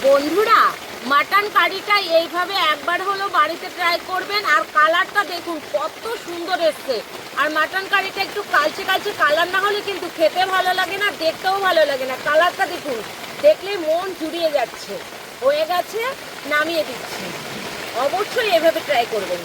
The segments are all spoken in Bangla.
বন্ধুরা, মাটন কারিটা এইভাবে একবার হলো বাড়িতে ট্রাই করবেন। আর কালারটা দেখুন কত সুন্দর এসছে। আর মাটন কারিটা একটু কালচে কালচে কালার না হলে কিন্তু খেতে ভালো লাগে না, দেখতেও ভালো লাগে না। কালারটা দেখুন, দেখলেই মন জুড়িয়ে যাচ্ছে। হয়ে গেছে, নামিয়ে দিচ্ছি। অবশ্যই এভাবে ট্রাই করবেন।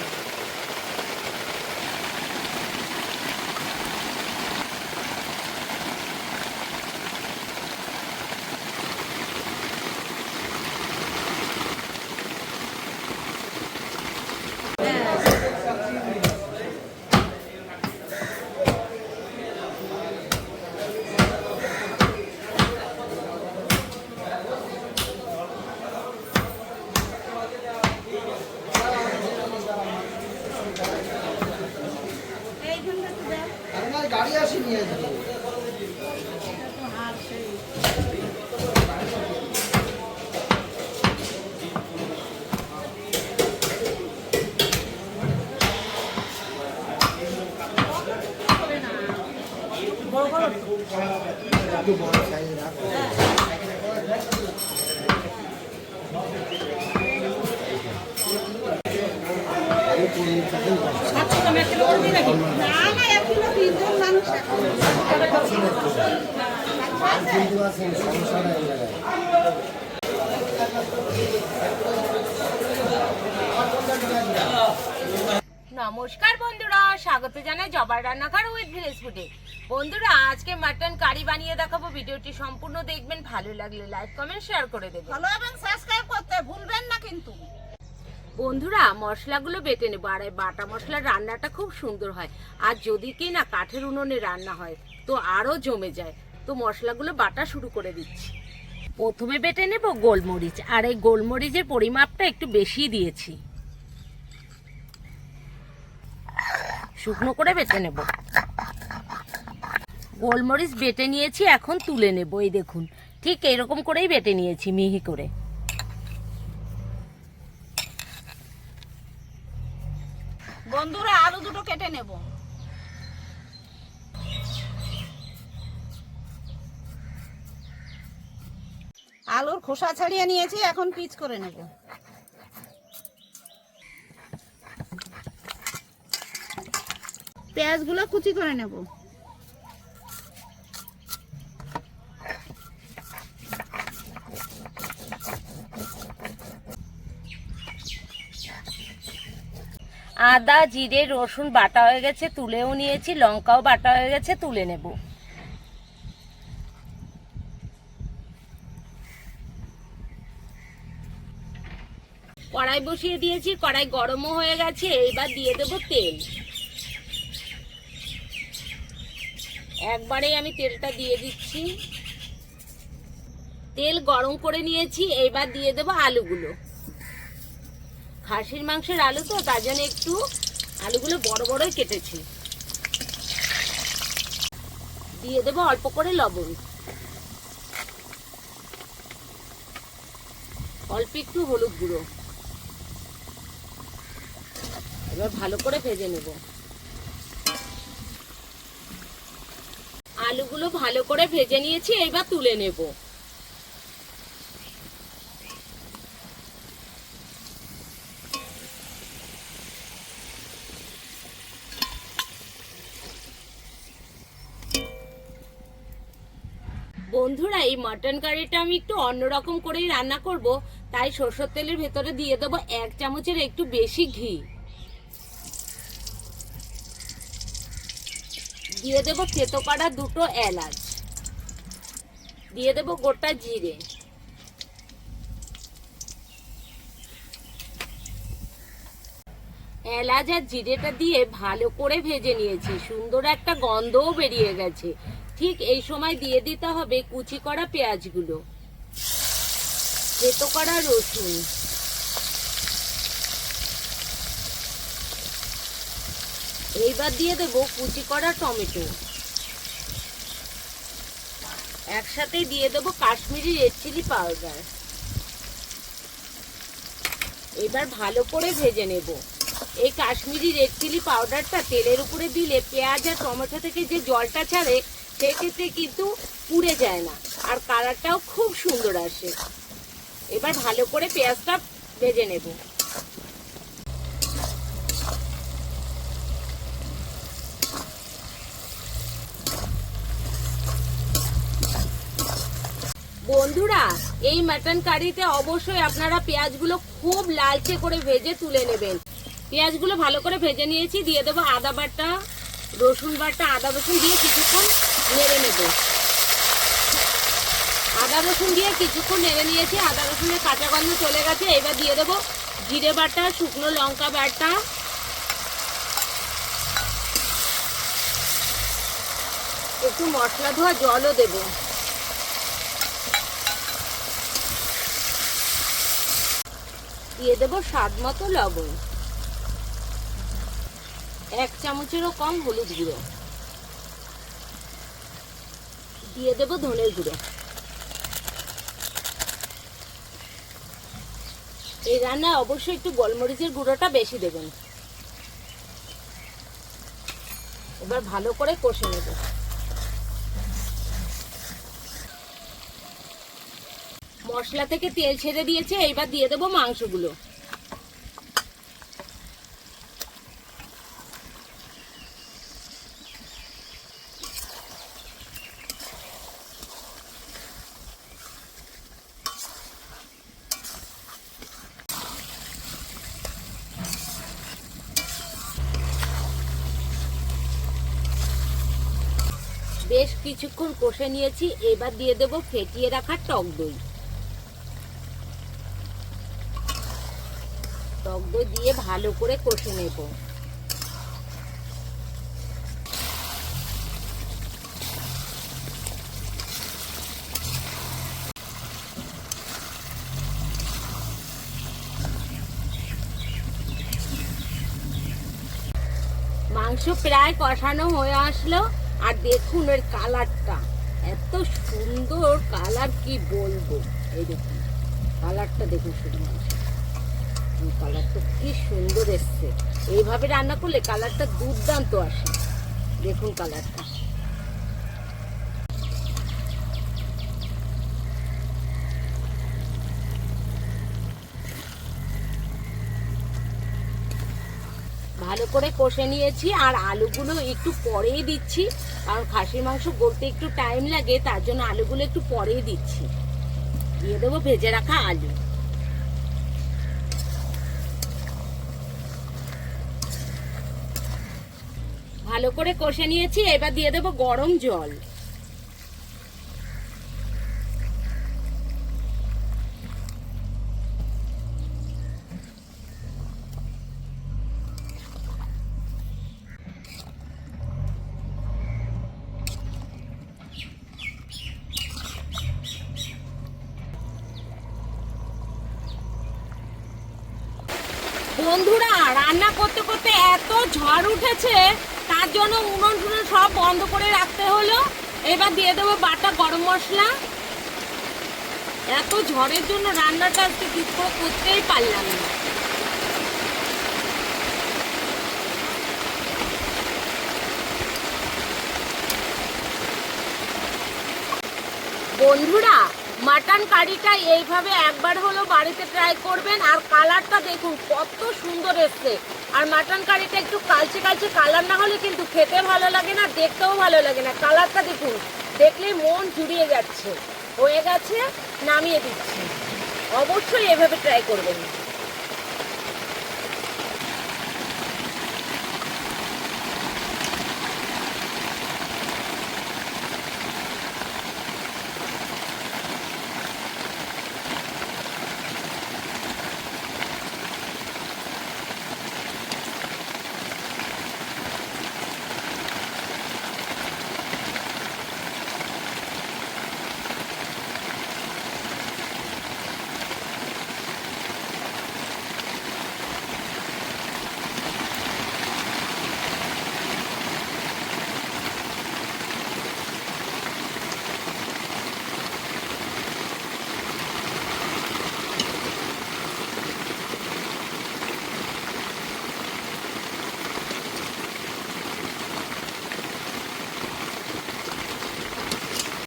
গাড়ি আসেনি আজকে। একটু বড় সাইজ রাখো। নমস্কার বন্ধুরা, স্বাগত জানাই জবার রান্নাঘর উইথ ভিলেজ ফুডে। বন্ধুরা, আজকে মাটন কারি বানিয়ে দেখাবো। ভিডিওটি সম্পূর্ণ দেখবেন, ভালো লাগলে লাইক কমেন্ট শেয়ার করে দেবেন, ফলো এবং সাবস্ক্রাইব করতে ভুলবেন না কিন্তু। বন্ধুরা, মশলাগুলো বেটে নেবো। আর এই বাটা মশলার রান্নাটা খুব সুন্দর হয়। আর যদি কি না কাঠের উনুনে রান্না হয় তো আরো জমে যায়। তো মশলাগুলো বাটা শুরু করে দিচ্ছি। প্রথমে বেটে নেব গোলমরিচ। আর এই গোলমরিচের পরিমাপটা একটু বেশি দিয়েছি। শুকনো করে বেটে নেব। গোলমরিচ বেটে নিয়েছি, এখন তুলে নেব। এই দেখুন, ঠিক এরকম করেই বেটে নিয়েছি, মিহি করে। বন্ধুরা, আলু দুটো কেটে নেব। আলুর খোসা ছাড়িয়ে নিয়েছি, এখন পিচ করে নেব। পেঁয়াজগুলো কুচি করে নেব। আদা, জিরে, রসুন বাটা হয়ে গেছে, তুলেও নিয়েছি। লঙ্কাও বাটা হয়ে গেছে, তুলে নেব। কড়াই বসিয়ে দিয়েছি, কড়াই গরমও হয়ে গেছে। এইবার দিয়ে দেব তেল। একবারেই আমি তেলটা দিয়ে দিচ্ছি। তেল গরম করে নিয়েছি, এইবার দিয়ে দেব আলুগুলো। খাসির মাংসের আলু তো, তার জন্য একটু আলুগুলো বড় বড়ই কেটেছি। দিয়ে দেব অল্প করে লবণ, অল্প একটু হলুদ গুঁড়ো। এবার ভালো করে ভেজে নেব। আলুগুলো ভালো করে ভেজে নিয়েছি, এবার তুলে নেব। বন্ধুরা, এই মাটন কারিটা আমি একটু অন্যরকম করেই রান্না করব। তাই সরষের তেলের ভেতরে দিয়ে দেবো 1 চামচের একটু বেশি ঘি। দিয়ে দেবো থেতো করা 2টো এলাচ। দিয়ে দেবো গোটা জিরে। এলাচ আর জিরেটা দিয়ে ভালো করে ভেজে নিয়েছি। সুন্দর একটা গন্ধও বেরিয়ে গেছে। ঠিক এই সময় দিয়ে দিতে হবে কুচি করা পেঁয়াজগুলো, থেতো করা রসুন, এইবার দিয়ে দেব কুচি করা টমেটো। একসাথে দিয়ে দেব কাশ্মীরি রেড চিলি পাউডার। এবার ভালো করে ভেজে নেব। এই কাশ্মীরি রেড চিলি পাউডারটা তেলের উপরে দিলে পেঁয়াজ আর টমেটো থেকে যে জলটা ছাড়ে সেক্ষেত্রে কিন্তু পুড়ে যায় না, আর কালারটাও খুব সুন্দর আসে। এবার ভালো করে পেঁয়াজটা ভেজে নেব। বন্ধুরা, এই মাটন কারিতে অবশ্যই আপনারা পেঁয়াজগুলো খুব লালচে করে ভেজে তুলে নেবেন। পেঁয়াজগুলো ভালো করে ভেজে নিয়েছি, দিয়ে দেবো আদা বাটা, রসুন বাটা। আদা রসুন দিয়ে কিছুক্ষণ নেড়ে নেব। আদা রসুন দিয়ে কিছুক্ষণ নেড়ে নিয়েছি, আদা রসুনের কাঁচা গন্ধ চলে গেছে। এবার দিয়ে দেবো জিরে বাটা, শুকনো লঙ্কা বাটা, একটু মশলা ধোয়া জলও দেবো। দিয়ে দেবো স্বাদ মতো লবণ, 1 চামচেরও কম হলুদ গুঁড়ো, দিয়ে দেবো ধনের গুঁড়ো। এই রান্নায় অবশ্যই একটু গোলমরিচের গুঁড়োটা বেশি দেবেন। এবার ভালো করে কষে নেব। মশলা থেকে তেল ছেড়ে দিয়েছে, এইবার দিয়ে দেবো মাংসগুলো। বেশ কিছুক্ষণ কষে নিয়েছি, এবার দিয়ে দেবো ফেটিয়ে রাখা টক দই। টক দই দিয়ে ভালো করে কষে নেব। মাংস প্রায় কষানো হয়ে আসলো, আর দেখুন এর কালারটা এত সুন্দর কালার, কি বলবো। এই দেখুন কালারটা, দেখুন শুধু মাংস কালারটা কি সুন্দর এসছে। এইভাবে রান্না করলে কালারটা দুর্দান্ত আসে। দেখুন কালারটা। ভালো করে কষে নিয়েছি, আর আলুগুলো একটু পরেই দিচ্ছি, কারণ খাসির মাংস গলতে একটু টাইম লাগে, তার জন্য আলুগুলো একটু পরেই দিচ্ছি। দিয়ে দেবো ভেজে রাখা আলু। ভালো করে কষে নিয়েছি, এবার দিয়ে দেবো গরম জল। বন্ধুরা, রান্না করতে করতে এত ঝড় উঠেছে, তার জন্য উনুন টুনুন সব বন্ধ করে রাখতে হলো। এবার দিয়ে দেবো বাটা গরম মশলা। এত ঝড়ের জন্য রান্নাটা আজকে ঠিক করে করতেই পারলাম না। বন্ধুরা, মাটন কারিটা এইভাবে একবার হলো বাড়িতে ট্রাই করবেন, আর কালারটা দেখুন কত সুন্দর এসছে। আর মাটন কারিটা একটু কালচে কালচে কালার না হলে কিন্তু খেতে ভালো লাগে না, দেখতেও ভালো লাগে না। কালারটা দেখুন, দেখলেই মন জুড়িয়ে যাচ্ছে। হয়ে গেছে, নামিয়ে দিচ্ছি। অবশ্যই এভাবে ট্রাই করবেন।